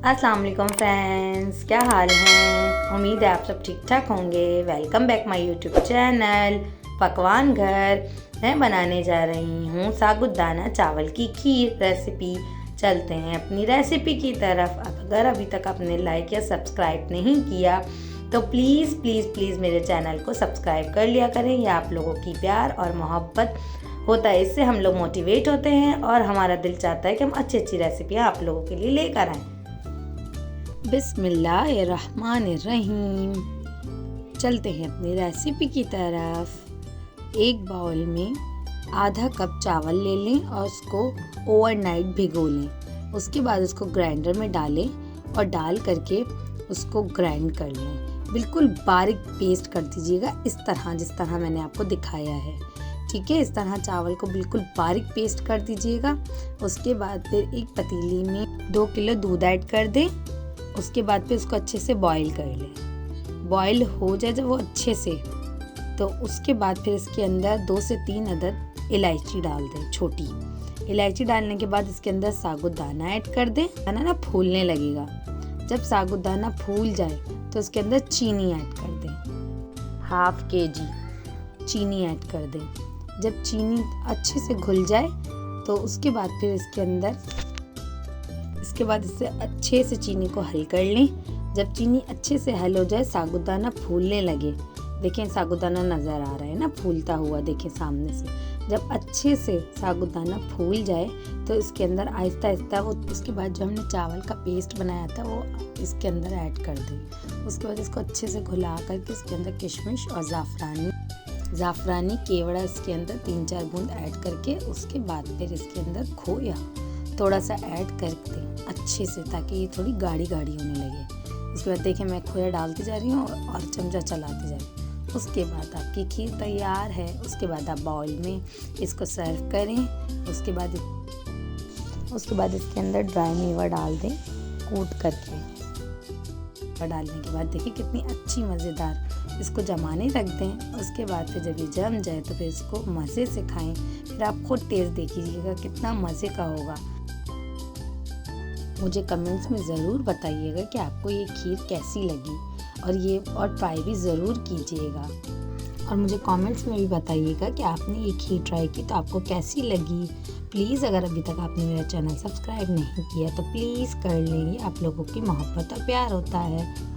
अस्सलाम वालेकुम फ्रेंड्स, क्या हाल हैं। उम्मीद है आप सब ठीक ठाक होंगे। Welcome back my YouTube channel पकवान घर। मैं बनाने जा रही हूँ साबूदाना चावल की खीर रेसिपी। चलते हैं अपनी रेसिपी की तरफ। अगर अभी तक आपने लाइक या सब्सक्राइब नहीं किया तो प्लीज़ प्लीज़ प्लीज़ मेरे चैनल को सब्सक्राइब कर लिया करें। यह आप लोगों की प्यार और मोहब्बत होता है, इससे हम लोग मोटिवेट होते हैं और हमारा दिल चाहता है कि हम अच्छी अच्छी रेसिपियाँ आप लोगों के लिए लेकर आएँ। बिस्मिल्लाहिर्रहमानिर्रहीम। चलते हैं अपनी रेसिपी की तरफ। एक बाउल में आधा कप चावल ले लें और उसको ओवरनाइट भिगो लें। उसके बाद उसको ग्राइंडर में डालें और डाल करके उसको ग्राइंड कर लें। बिल्कुल बारीक पेस्ट कर दीजिएगा, इस तरह जिस तरह मैंने आपको दिखाया है। ठीक है, इस तरह चावल को बिल्कुल बारीक पेस्ट कर दीजिएगा। उसके बाद फिर एक पतीली में 2 किलो दूध ऐड कर दें। उसके बाद फिर उसको अच्छे से बॉईल कर लें। बॉईल हो जाए जब वो अच्छे से, तो उसके बाद फिर इसके अंदर 2 से 3 अदद इलायची डाल दें, छोटी इलायची। डालने के बाद इसके अंदर साबूदाना ऐड कर दें। दाना ना फूलने लगेगा। जब साबूदाना फूल जाए तो उसके अंदर चीनी ऐड कर दें। ½ kg चीनी ऐड कर दें। जब चीनी अच्छे से घुल जाए तो उसके बाद फिर इसके बाद इससे अच्छे से चीनी को हल कर लें। जब चीनी अच्छे से हल हो जाए, साबूदाना फूलने लगे, देखें साबूदाना नज़र आ रहा है ना फूलता हुआ, देखें सामने से। जब अच्छे से साबूदाना फूल जाए तो इसके अंदर आहिस्ता आहिस्ता वो, उसके बाद जो हमने चावल का पेस्ट बनाया था वो इसके अंदर ऐड कर दें। उसके बाद इसको अच्छे से घुला करके इसके अंदर किशमिश और ज़ाफ़रानी केवड़ा इसके अंदर 3-4 बूंद ऐड करके, उसके बाद फिर इसके अंदर खोया थोड़ा सा ऐड कर दें अच्छे से, ताकि ये थोड़ी गाढ़ी गाढ़ी होने लगे। उसके बाद देखें मैं खोया डालती जा रही हूँ और चमचा चलाती जा रही हूँ। उसके बाद आपकी खीर तैयार है। उसके बाद आप बाउल में इसको सर्व करें। उसके बाद इसके अंदर ड्राई मेवा डाल दें कूट करके। और डालने के बाद देखिए कितनी अच्छी मज़ेदार, इसको जमाने रख दें। उसके बाद फिर जब ये जम जाए तो फिर इसको मज़े से खाएं। फिर आप खुद टेस्ट देखिएगा कितना मज़े का होगा। मुझे कमेंट्स में ज़रूर बताइएगा कि आपको ये खीर कैसी लगी, और ट्राई भी ज़रूर कीजिएगा। और मुझे कमेंट्स में भी बताइएगा कि आपने ये खीर ट्राई की तो आपको कैसी लगी। प्लीज़ अगर अभी तक आपने मेरा चैनल सब्सक्राइब नहीं किया तो प्लीज़ कर लें, आप लोगों की मोहब्बत और प्यार होता है।